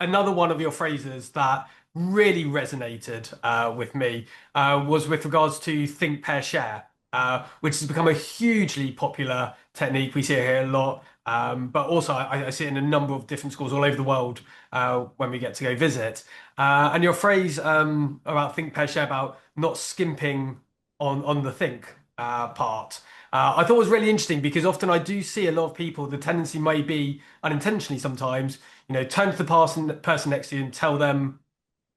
another one of your phrases that really resonated with me was with regards to think, pair, share, which has become a hugely popular technique. We see it here a lot, but also I see it in a number of different schools all over the world when we get to go visit. And your phrase about think, pair, share, about not skimping on the think part. I thought was really interesting because often I do see a lot of people, the tendency may be unintentionally sometimes, turn to the person next to you and tell them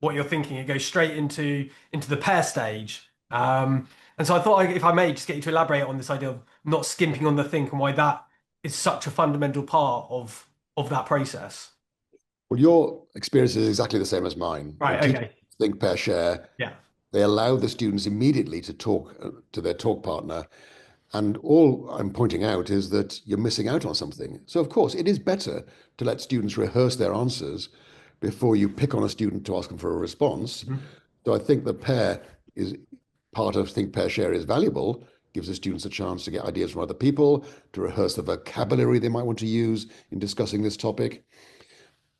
what you're thinking. It goes straight into the pair stage. And so I thought, if I may, just get you to elaborate on this idea of not skimping on the think and why that is such a fundamental part of that process. Well, your experience is exactly the same as mine. When Right. teachers Okay. think, pair, share, Yeah. they allow the students immediately to talk to their talk partner. And all I'm pointing out is that you're missing out on something. So, of course, it is better to let students rehearse their answers before you pick on a student to ask them for a response. Mhm. So I think the pair is part of think, pair, share is valuable, gives the students a chance to get ideas from other people, to rehearse the vocabulary they might want to use in discussing this topic.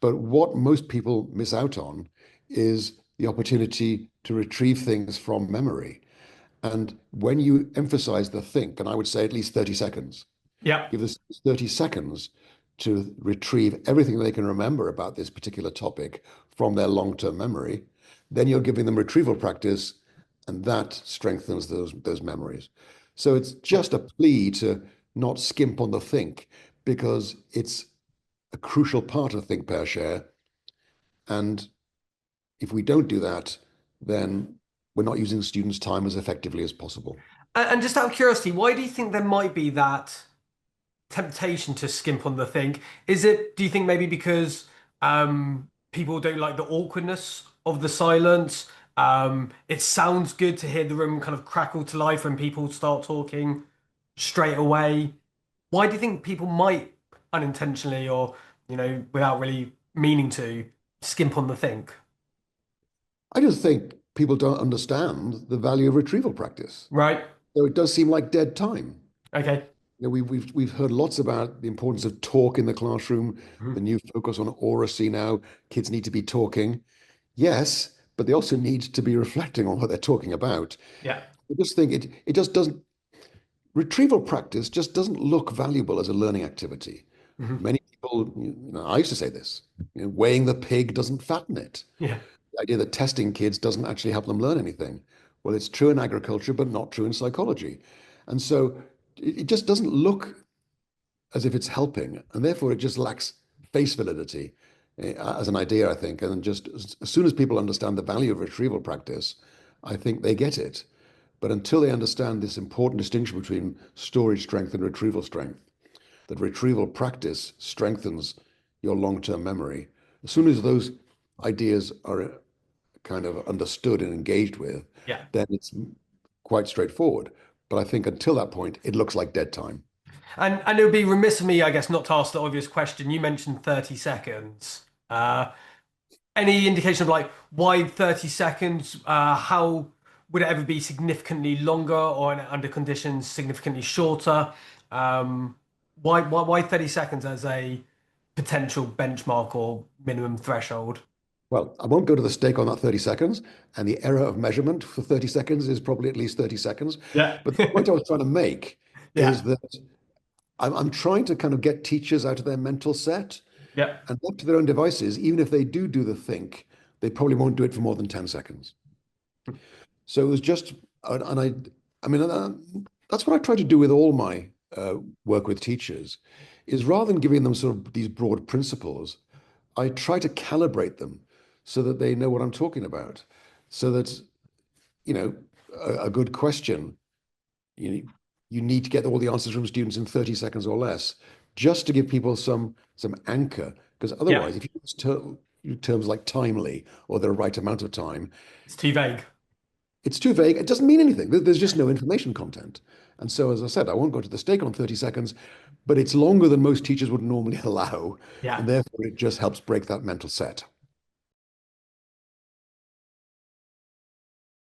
But what most people miss out on is the opportunity to retrieve things from memory. And when you emphasize the think, and I would say at least 30 seconds, Yeah. give this 30 seconds to retrieve everything they can remember about this particular topic from their long-term memory, then you're giving them retrieval practice, and that strengthens those memories. So it's just a plea to not skimp on the think because it's a crucial part of think, pair, share. And if we don't do that, then we're not using students' time as effectively as possible. And just out of curiosity, why do you think there might be that temptation to skimp on the thing? Do you think maybe because people don't like the awkwardness of the silence? It sounds good to hear the room kind of crackle to life when people start talking straight away. Why do you think people might unintentionally or, without really meaning to, skimp on the think? I just think people don't understand the value of retrieval practice. Right. So it does seem like dead time. Okay. We've heard lots about the importance of talk in the classroom, the Mhm. new focus on oracy now. Kids need to be talking. Yes, but they also need to be reflecting on what they're talking about. Yeah. I just think it just doesn't retrieval practice just doesn't look valuable as a learning activity. Mhm. Many people, I used to say this, weighing the pig doesn't fatten it. Yeah. The idea that testing kids doesn't actually help them learn anything. Well, it's true in agriculture, but not true in psychology. And so it just doesn't look as if it's helping, and therefore it just lacks face validity as an idea, I think. And just as soon as people understand the value of retrieval practice, I think they get it. But until they understand this important distinction between storage strength and retrieval strength, that retrieval practice strengthens your long-term memory, as soon as those ideas are kind of understood and engaged with, Yeah. then it's quite straightforward. But I think until that point, it looks like dead time. And it would be remiss of me, I guess, not to ask the obvious question. You mentioned 30 seconds. Any indication of like why 30 seconds? How would it ever be significantly longer or under conditions significantly shorter? Um, why 30 seconds as a potential benchmark or minimum threshold? Well, I won't go to the stake on that 30 seconds, and the error of measurement for 30 seconds is probably at least 30 seconds. Yeah. But the point I was trying to make Yeah. is that I'm trying to kind of get teachers out of their mental set Yeah. and up to their own devices. Even if they do the think, they probably won't do it for more than 10 seconds. So it was just, and I mean, that's what I try to do with all my work with teachers, is rather than giving them sort of these broad principles, I try to calibrate them so that they know what I'm talking about. So that, you know, a good question, you you need to get all the answers from students in 30 seconds or less, just to give people some anchor. Because Yeah. otherwise, if you use terms like timely or the right amount of time, It's too vague. it's too vague. It doesn't mean anything. There's just no information content. And so, as I said, I won't go to the stake on 30 seconds, but it's longer than most teachers would normally allow. Yeah. And therefore, it just helps break that mental set.